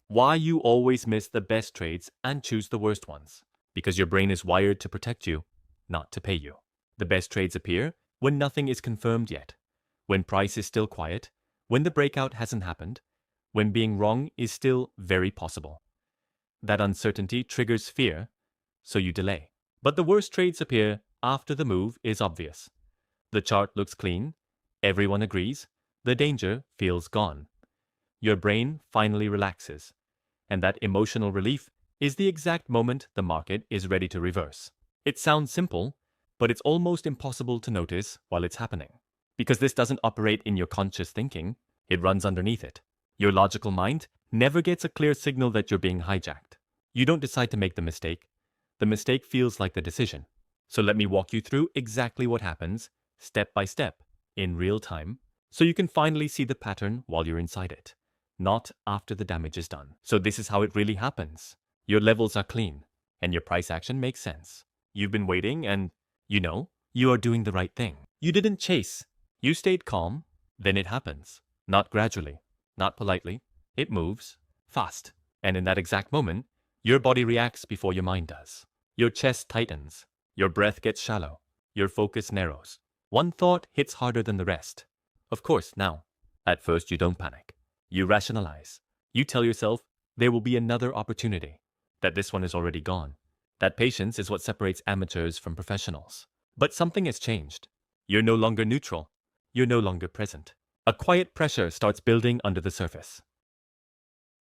Why you always miss the best trades and choose the worst ones. Because your brain is wired to protect you, not to pay you. The best trades appear when nothing is confirmed yet, when price is still quiet, when the breakout hasn't happened, when being wrong is still very possible. That uncertainty triggers fear, so you delay. But the worst trades appear after the move is obvious. The chart looks clean, everyone agrees, the danger feels gone. Your brain finally relaxes, and that emotional relief is the exact moment the market is ready to reverse. It sounds simple, but it's almost impossible to notice while it's happening. Because this doesn't operate in your conscious thinking, it runs underneath it. Your logical mind never gets a clear signal that you're being hijacked. You don't decide to make the mistake. The mistake feels like the decision. So let me walk you through exactly what happens, step by step, in real time, so you can finally see the pattern while you're inside it, not after the damage is done. So this is how it really happens. Your levels are clean, and your price action makes sense. You've been waiting and, you are doing the right thing. You didn't chase. You stayed calm. Then it happens. Not gradually, not politely. It moves, fast. And in that exact moment, your body reacts before your mind does. Your chest tightens. Your breath gets shallow. Your focus narrows. One thought hits harder than the rest. Of course, now, at first you don't panic. You rationalize. You tell yourself there will be another opportunity, that this one is already gone. That patience is what separates amateurs from professionals. But something has changed. You're no longer neutral. You're no longer present. A quiet pressure starts building under the surface.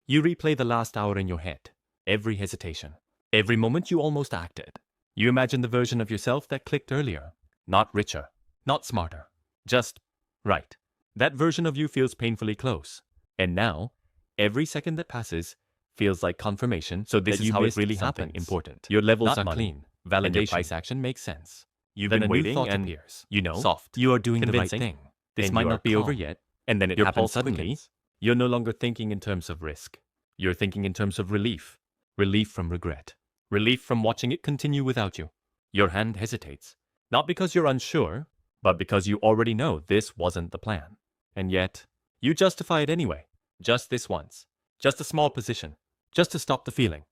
You replay the last hour in your head. Every hesitation. Every moment you almost acted. You imagine the version of yourself that clicked earlier. Not richer. Not smarter. Just right. That version of you feels painfully close. And now, every second that passes feels like confirmation. So this is how it really happens. Important. Your levels are clean. Validation. And your price action makes sense. You've been waiting and appears. Soft. You are doing the right thing. This might not be over yet. And then it happens suddenly. You're no longer thinking in terms of risk. You're thinking in terms of relief. Relief from regret. Relief from watching it continue without you. Your hand hesitates. Not because you're unsure, but because you already know this wasn't the plan. And yet, you justify it anyway. Just this once. Just a small position. Just to stop the feeling.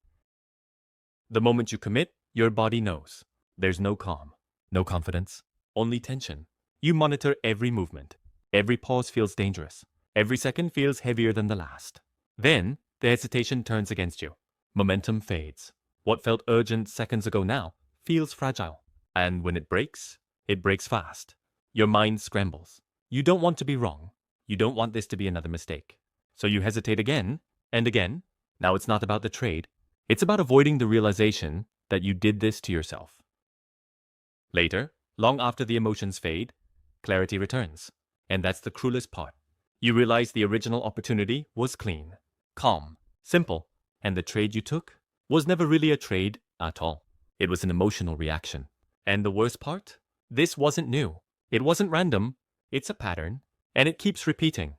The moment you commit, your body knows. There's no calm. No confidence. Only tension. You monitor every movement. Every pause feels dangerous. Every second feels heavier than the last. Then, the hesitation turns against you. Momentum fades. What felt urgent seconds ago now feels fragile. And when it breaks fast. Your mind scrambles. You don't want to be wrong. You don't want this to be another mistake. So you hesitate again and again. Now it's not about the trade. It's about avoiding the realization that you did this to yourself. Later, long after the emotions fade, clarity returns. And that's the cruelest part. You realize the original opportunity was clean, calm, simple, and the trade you took was never really a trade at all. It was an emotional reaction. And the worst part? This wasn't new. It wasn't random. It's a pattern, and it keeps repeating.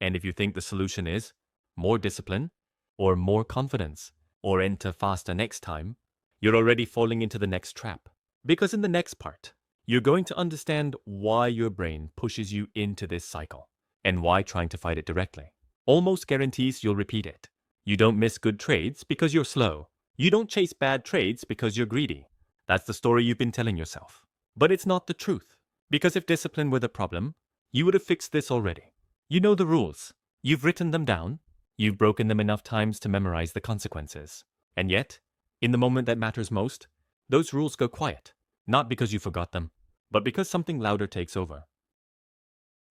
And if you think the solution is more discipline, or more confidence, or enter faster next time, you're already falling into the next trap. Because in the next part, you're going to understand why your brain pushes you into this cycle, and why trying to fight it directly almost guarantees you'll repeat it. You don't miss good trades because you're slow. You don't chase bad trades because you're greedy. That's the story you've been telling yourself. But it's not the truth. Because if discipline were the problem, you would have fixed this already. You know the rules. You've written them down. You've broken them enough times to memorize the consequences. And yet, in the moment that matters most, those rules go quiet. Not because you forgot them, but because something louder takes over.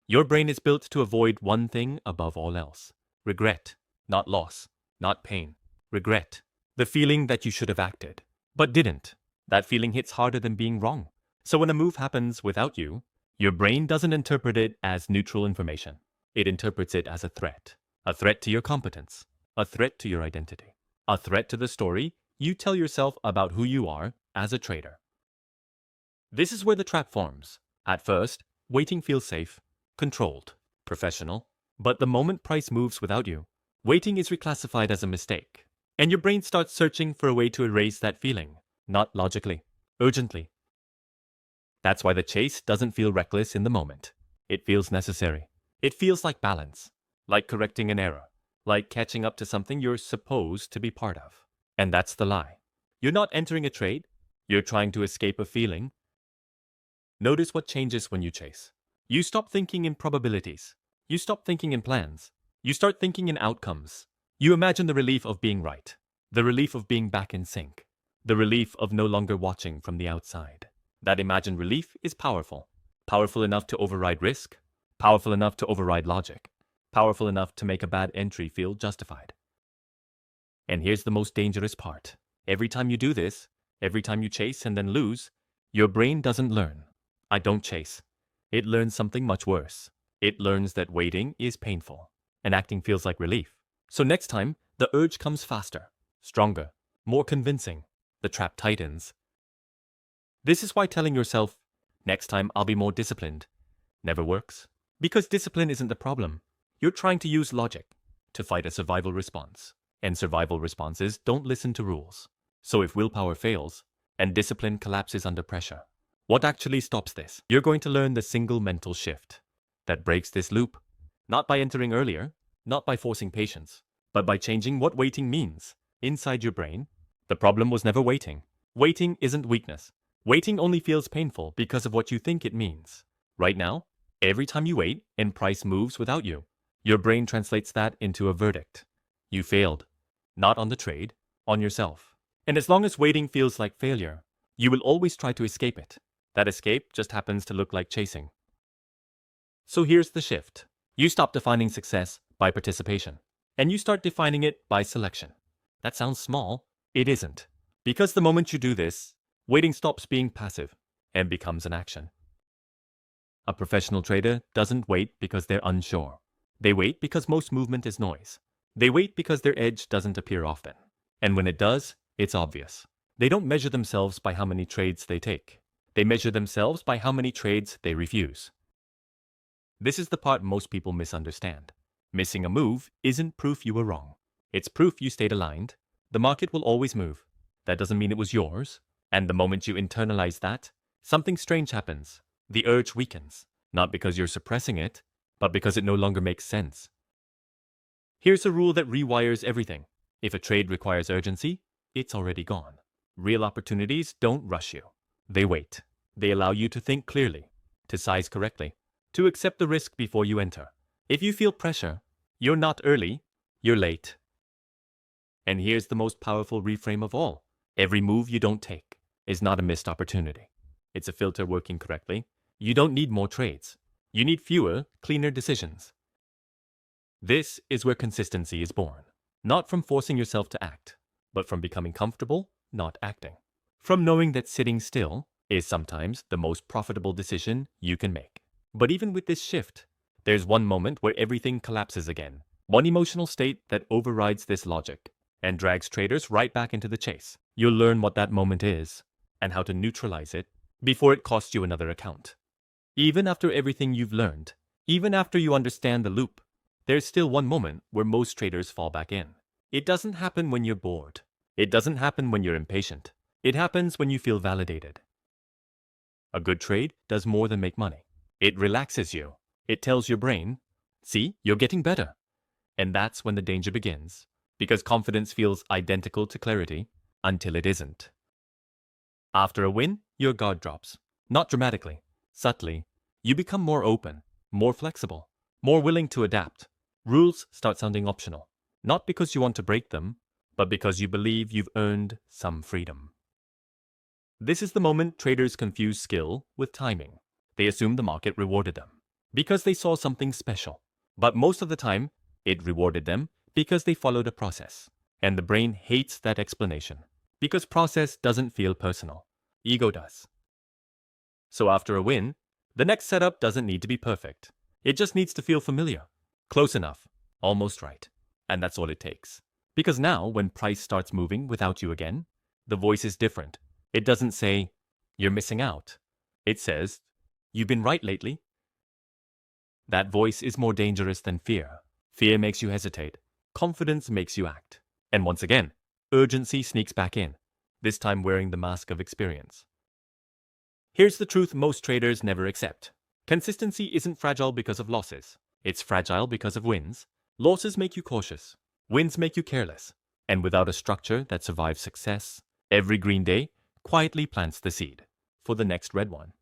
Your brain is built to avoid one thing above all else. Regret. Not loss. Not pain. Regret. The feeling that you should have acted, but didn't. That feeling hits harder than being wrong. So when a move happens without you, your brain doesn't interpret it as neutral information. It interprets it as a threat. A threat to your competence. A threat to your identity. A threat to the story you tell yourself about who you are as a trader. This is where the trap forms. At first, waiting feels safe, controlled, professional. But the moment price moves without you, waiting is reclassified as a mistake. And your brain starts searching for a way to erase that feeling. Not logically, urgently. That's why the chase doesn't feel reckless in the moment. It feels necessary. It feels like balance, like correcting an error, like catching up to something you're supposed to be part of. And that's the lie. You're not entering a trade, you're trying to escape a feeling. Notice what changes when you chase. You stop thinking in probabilities. You stop thinking in plans. You start thinking in outcomes. You imagine the relief of being right, the relief of being back in sync, the relief of no longer watching from the outside. That imagined relief is powerful. Powerful enough to override risk, powerful enough to override logic, powerful enough to make a bad entry feel justified. And here's the most dangerous part. Every time you do this, every time you chase and then lose, your brain doesn't learn. I don't chase. It learns something much worse. It learns that waiting is painful, and acting feels like relief. So next time, the urge comes faster, stronger, more convincing. The trap tightens. This is why telling yourself, next time I'll be more disciplined, never works. Because discipline isn't the problem. You're trying to use logic to fight a survival response. And survival responses don't listen to rules. So if willpower fails, and discipline collapses under pressure, what actually stops this? You're going to learn the single mental shift that breaks this loop, not by entering earlier, not by forcing patience, but by changing what waiting means inside your brain. The problem was never waiting. Waiting isn't weakness. Waiting only feels painful because of what you think it means. Right now, every time you wait and price moves without you, your brain translates that into a verdict. You failed. Not on the trade, on yourself. And as long as waiting feels like failure, you will always try to escape it. That escape just happens to look like chasing. So here's the shift. You stop defining success by participation, and you start defining it by selection. That sounds small. It isn't. Because the moment you do this, waiting stops being passive and becomes an action. A professional trader doesn't wait because they're unsure. They wait because most movement is noise. They wait because their edge doesn't appear often. And when it does, it's obvious. They don't measure themselves by how many trades they take. They measure themselves by how many trades they refuse. This is the part most people misunderstand. Missing a move isn't proof you were wrong. It's proof you stayed aligned. The market will always move. That doesn't mean it was yours. And the moment you internalize that, something strange happens. The urge weakens. Not because you're suppressing it, but because it no longer makes sense. Here's a rule that rewires everything. If a trade requires urgency, it's already gone. Real opportunities don't rush you. They wait. They allow you to think clearly, to size correctly, to accept the risk before you enter. If you feel pressure, you're not early, you're late. And here's the most powerful reframe of all. Every move you don't take is not a missed opportunity. It's a filter working correctly. You don't need more trades. You need fewer, cleaner decisions. This is where consistency is born. Not from forcing yourself to act, but from becoming comfortable, not acting. From knowing that sitting still is sometimes the most profitable decision you can make. But even with this shift, there's one moment where everything collapses again. One emotional state that overrides this logic and drags traders right back into the chase. You'll learn what that moment is and how to neutralize it before it costs you another account. Even after everything you've learned, even after you understand the loop, there's still one moment where most traders fall back in. It doesn't happen when you're bored. It doesn't happen when you're impatient. It happens when you feel validated. A good trade does more than make money. It relaxes you. It tells your brain, see, you're getting better. And that's when the danger begins, because confidence feels identical to clarity until it isn't. After a win, your guard drops. Not dramatically, subtly. You become more open, more flexible, more willing to adapt. Rules start sounding optional, not because you want to break them, but because you believe you've earned some freedom. This is the moment traders confuse skill with timing. They assume the market rewarded them because they saw something special. But most of the time, it rewarded them because they followed a process. And the brain hates that explanation because process doesn't feel personal. Ego does. So after a win, the next setup doesn't need to be perfect. It just needs to feel familiar, close enough, almost right. And that's all it takes. Because now, when price starts moving without you again, the voice is different. It doesn't say, you're missing out. It says, you've been right lately. That voice is more dangerous than fear. Fear makes you hesitate. Confidence makes you act. And once again, urgency sneaks back in, this time wearing the mask of experience. Here's the truth most traders never accept. Consistency isn't fragile because of losses. It's fragile because of wins. Losses make you cautious. Wins make you careless. And without a structure that survives success, every green day quietly plants the seed for the next red one.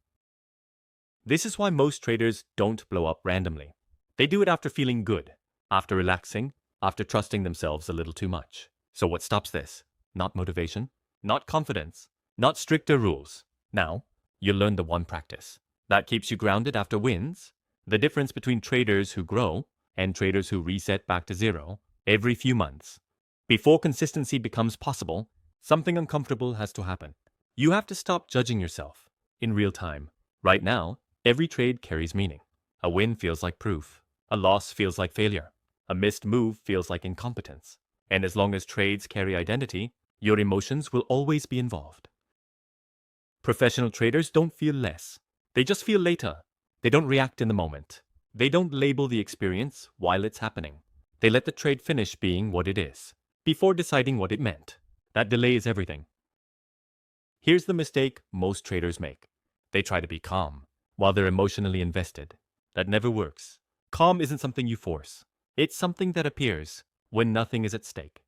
This is why most traders don't blow up randomly. They do it after feeling good, after relaxing, after trusting themselves a little too much. So what stops this? Not motivation, not confidence, not stricter rules. Now, you'll learn the one practice that keeps you grounded after wins, the difference between traders who grow and traders who reset back to zero every few months. Before consistency becomes possible, something uncomfortable has to happen. You have to stop judging yourself in real time. Right now, every trade carries meaning. A win feels like proof. A loss feels like failure. A missed move feels like incompetence. And as long as trades carry identity, your emotions will always be involved. Professional traders don't feel less. They just feel later. They don't react in the moment. They don't label the experience while it's happening. They let the trade finish being what it is, before deciding what it meant. That delay is everything. Here's the mistake most traders make. They try to be calm while they're emotionally invested. That never works. Calm isn't something you force. It's something that appears when nothing is at stake.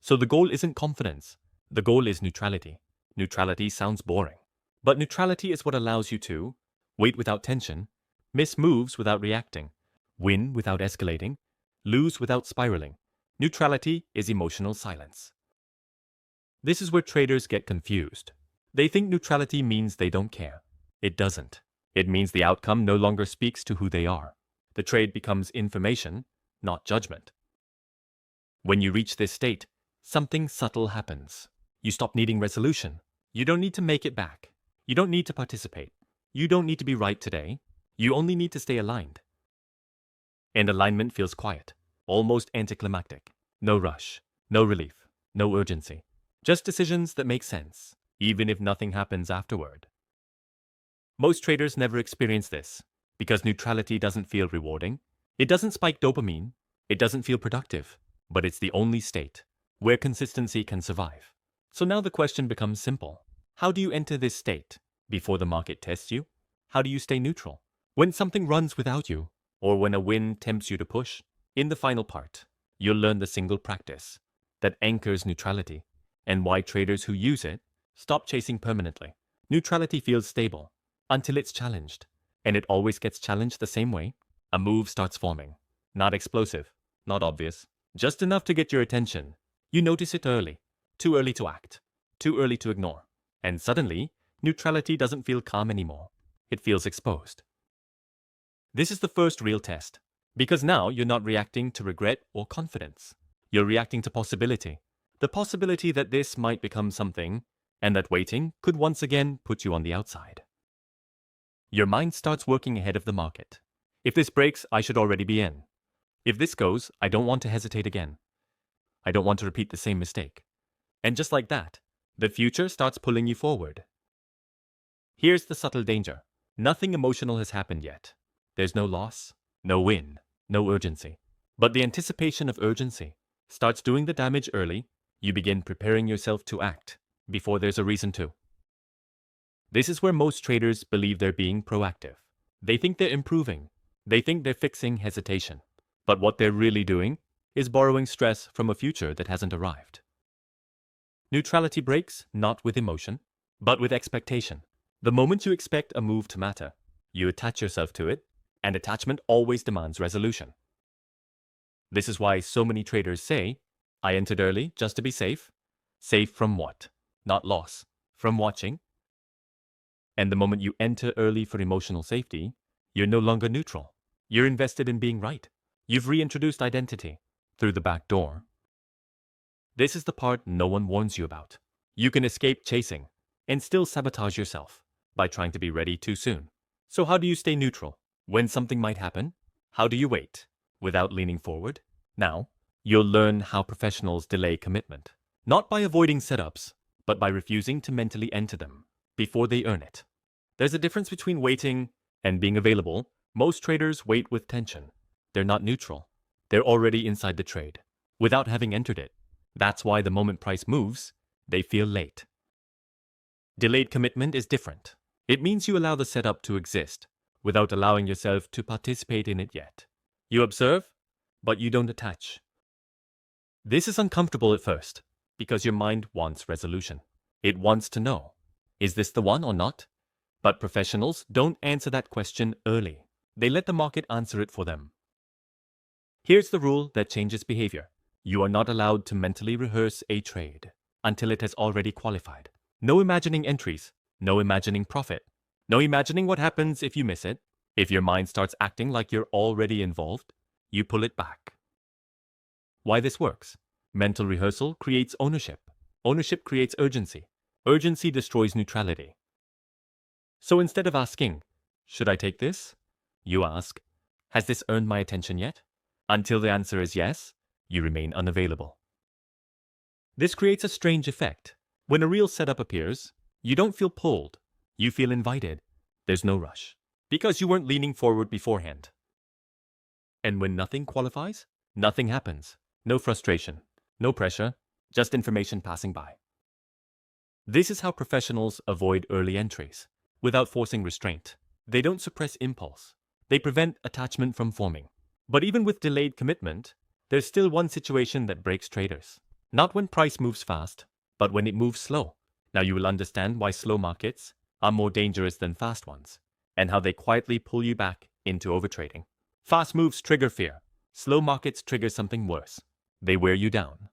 So the goal isn't confidence. The goal is neutrality. Neutrality sounds boring, but neutrality is what allows you to wait without tension, miss moves without reacting, win without escalating, lose without spiraling. Neutrality is emotional silence. This is where traders get confused. They think neutrality means they don't care. It doesn't. It means the outcome no longer speaks to who they are. The trade becomes information, not judgment. When you reach this state, something subtle happens. You stop needing resolution. You don't need to make it back. You don't need to participate. You don't need to be right today. You only need to stay aligned. And alignment feels quiet, almost anticlimactic. No rush, no relief, no urgency. Just decisions that make sense, even if nothing happens afterward. Most traders never experience this because neutrality doesn't feel rewarding. It doesn't spike dopamine. It doesn't feel productive. But it's the only state where consistency can survive. So now the question becomes simple. How do you enter this state before the market tests you? How do you stay neutral when something runs without you, or when a win tempts you to push? In the final part, you'll learn the single practice that anchors neutrality and why traders who use it stop chasing permanently. Neutrality feels stable until it's challenged, and it always gets challenged the same way. A move starts forming, not explosive, not obvious, just enough to get your attention. You notice it early, too early to act, too early to ignore, and suddenly, neutrality doesn't feel calm anymore. It feels exposed. This is the first real test, because now you're not reacting to regret or confidence. You're reacting to possibility. The possibility that this might become something, and that waiting could once again put you on the outside. Your mind starts working ahead of the market. If this breaks, I should already be in. If this goes, I don't want to hesitate again. I don't want to repeat the same mistake. And just like that, the future starts pulling you forward. Here's the subtle danger. Nothing emotional has happened yet. There's no loss, no win, no urgency. But the anticipation of urgency starts doing the damage early. You begin preparing yourself to act before there's a reason to. This is where most traders believe they're being proactive. They think they're improving. They think they're fixing hesitation. But what they're really doing is borrowing stress from a future that hasn't arrived. Neutrality breaks not with emotion, but with expectation. The moment you expect a move to matter, you attach yourself to it, and attachment always demands resolution. This is why so many traders say, I entered early just to be safe. Safe from what? Not loss. From watching. And the moment you enter early for emotional safety, you're no longer neutral. You're invested in being right. You've reintroduced identity through the back door. This is the part no one warns you about. You can escape chasing and still sabotage yourself by trying to be ready too soon. So how do you stay neutral when something might happen? How do you wait without leaning forward? Now, you'll learn how professionals delay commitment. Not by avoiding setups, but by refusing to mentally enter them before they earn it. There's a difference between waiting and being available. Most traders wait with tension. They're not neutral. They're already inside the trade, without having entered it. That's why the moment price moves, they feel late. Delayed commitment is different. It means you allow the setup to exist, without allowing yourself to participate in it yet. You observe, but you don't attach. This is uncomfortable at first, because your mind wants resolution. It wants to know, is this the one or not? But professionals don't answer that question early. They let the market answer it for them. Here's the rule that changes behavior. You are not allowed to mentally rehearse a trade until it has already qualified. No imagining entries, no imagining profit, no imagining what happens if you miss it. If your mind starts acting like you're already involved, you pull it back. Why this works? Mental rehearsal creates ownership. Ownership creates urgency. Urgency destroys neutrality. So instead of asking, should I take this? You ask, has this earned my attention yet? Until the answer is yes, you remain unavailable. This creates a strange effect. When a real setup appears, you don't feel pulled. You feel invited. There's no rush, because you weren't leaning forward beforehand. And when nothing qualifies, nothing happens. No frustration, no pressure, just information passing by. This is how professionals avoid early entries. Without forcing restraint, they don't suppress impulse. They prevent attachment from forming. But even with delayed commitment, there's still one situation that breaks traders. Not when price moves fast, but when it moves slow. Now you will understand why slow markets are more dangerous than fast ones, and how they quietly pull you back into overtrading. Fast moves trigger fear. Slow markets trigger something worse. They wear you down.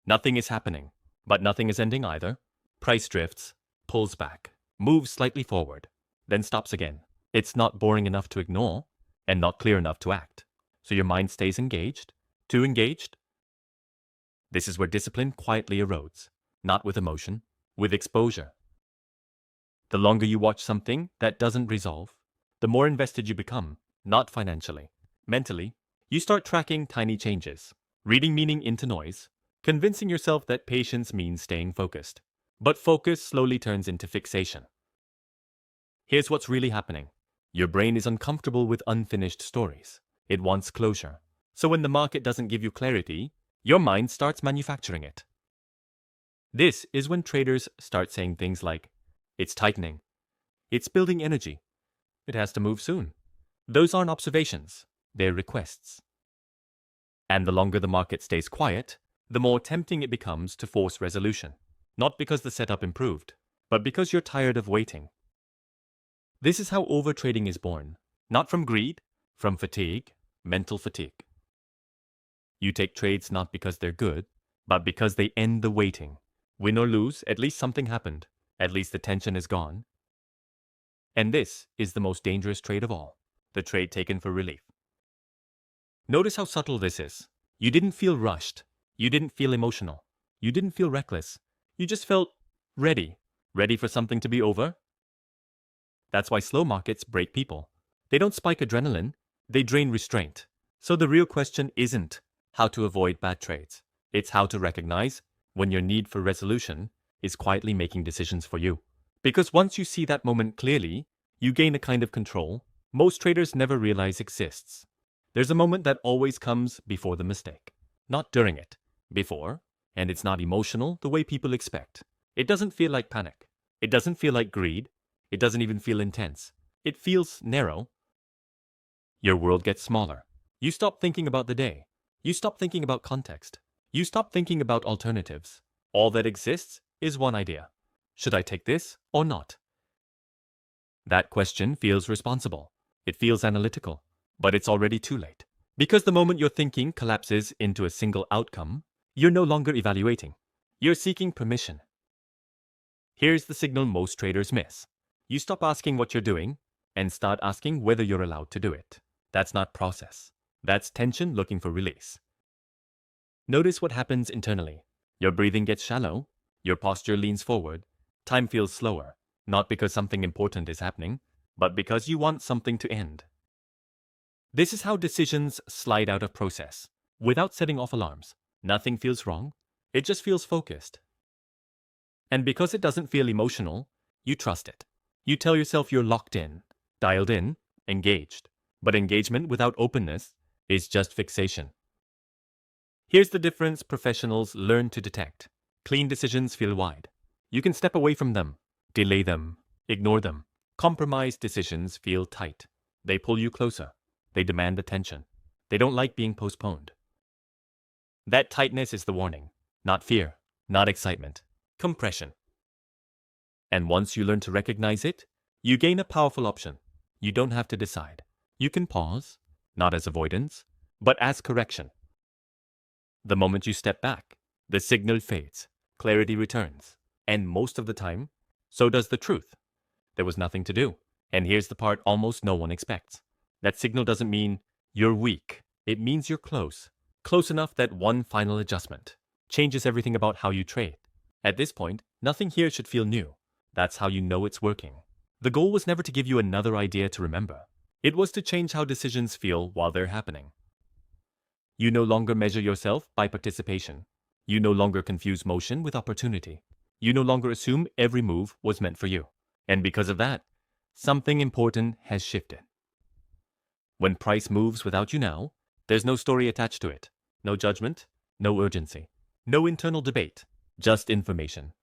Nothing is happening, but nothing is ending either. Price drifts, pulls back, moves slightly forward, then stops again. It's not boring enough to ignore, and not clear enough to act. So your mind stays engaged, too engaged. This is where discipline quietly erodes, not with emotion, with exposure. The longer you watch something that doesn't resolve, the more invested you become, not financially. Mentally, you start tracking tiny changes, reading meaning into noise, convincing yourself that patience means staying focused. But focus slowly turns into fixation. Here's what's really happening. Your brain is uncomfortable with unfinished stories. It wants closure. So when the market doesn't give you clarity, your mind starts manufacturing it. This is when traders start saying things like, it's tightening, it's building energy, it has to move soon. Those aren't observations, they're requests. And the longer the market stays quiet, the more tempting it becomes to force resolution. Not because the setup improved, but because you're tired of waiting. This is how overtrading is born. Not from greed, from fatigue, mental fatigue. You take trades not because they're good, but because they end the waiting. Win or lose, at least something happened. At least the tension is gone. And this is the most dangerous trade of all, the trade taken for relief. Notice how subtle this is. You didn't feel rushed. You didn't feel emotional. You didn't feel reckless. You just felt ready. Ready for something to be over. That's why slow markets break people. They don't spike adrenaline. They drain restraint. So the real question isn't how to avoid bad trades. It's how to recognize when your need for resolution is quietly making decisions for you. Because once you see that moment clearly, you gain a kind of control most traders never realize exists. There's a moment that always comes before the mistake. Not during it, before, and it's not emotional the way people expect. It doesn't feel like panic. It doesn't feel like greed. It doesn't even feel intense. It feels narrow. Your world gets smaller. You stop thinking about the day. You stop thinking about context. You stop thinking about alternatives. All that exists is one idea. Should I take this or not? That question feels responsible. It feels analytical. But it's already too late. Because the moment your thinking collapses into a single outcome, you're no longer evaluating. You're seeking permission. Here's the signal most traders miss. You stop asking what you're doing and start asking whether you're allowed to do it. That's not process. That's tension looking for release. Notice what happens internally. Your breathing gets shallow. Your posture leans forward. Time feels slower. Not because something important is happening, but because you want something to end. This is how decisions slide out of process. Without setting off alarms. Nothing feels wrong. It just feels focused. And because it doesn't feel emotional, you trust it. You tell yourself you're locked in, dialed in, engaged. But engagement without openness is just fixation. Here's the difference professionals learn to detect. Clean decisions feel wide. You can step away from them, delay them, ignore them. Compromised decisions feel tight. They pull you closer. They demand attention. They don't like being postponed. That tightness is the warning, not fear, not excitement, compression. And once you learn to recognize it, you gain a powerful option. You don't have to decide. You can pause, not as avoidance, but as correction. The moment you step back, the signal fades, clarity returns, and most of the time, so does the truth. There was nothing to do. And here's the part almost no one expects. That signal doesn't mean you're weak. It means you're close. Close enough that one final adjustment changes everything about how you trade. At this point, nothing here should feel new. That's how you know it's working. The goal was never to give you another idea to remember. It was to change how decisions feel while they're happening. You no longer measure yourself by participation. You no longer confuse motion with opportunity. You no longer assume every move was meant for you. And because of that, something important has shifted. When price moves without you now, there's no story attached to it. No judgment, no urgency, no internal debate, just information.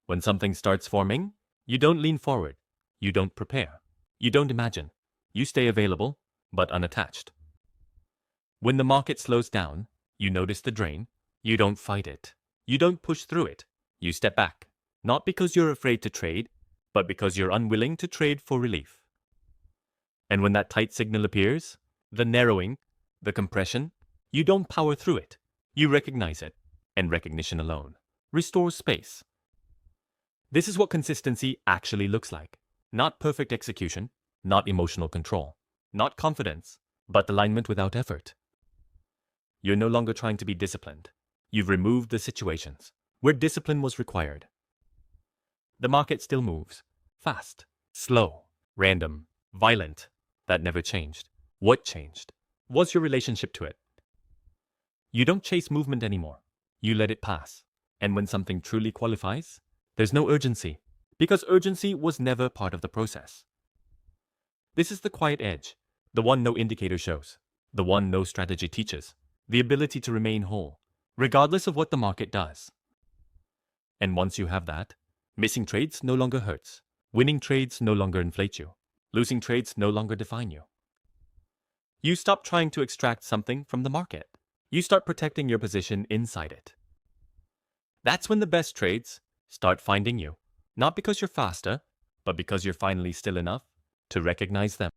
When something starts forming, you don't lean forward. You don't prepare. You don't imagine. You stay available, but unattached. When the market slows down, you notice the drain. You don't fight it. You don't push through it. You step back. Not because you're afraid to trade, but because you're unwilling to trade for relief. And when that tight signal appears, the narrowing, the compression, you don't power through it. You recognize it, and recognition alone restores space. This is what consistency actually looks like. Not perfect execution, not emotional control, not confidence, but alignment without effort. You're no longer trying to be disciplined. You've removed the situations where discipline was required. The market still moves. Fast, slow, random, violent. That never changed. What changed was your relationship to it. You don't chase movement anymore. You let it pass. And when something truly qualifies, there's no urgency, because urgency was never part of the process. This is the quiet edge, the one no indicator shows, the one no strategy teaches, the ability to remain whole, regardless of what the market does. And once you have that, missing trades no longer hurts. Winning trades no longer inflate you. Losing trades no longer define you. You stop trying to extract something from the market. You start protecting your position inside it. That's when the best trades start finding you. Not because you're faster, but because you're finally still enough to recognize them.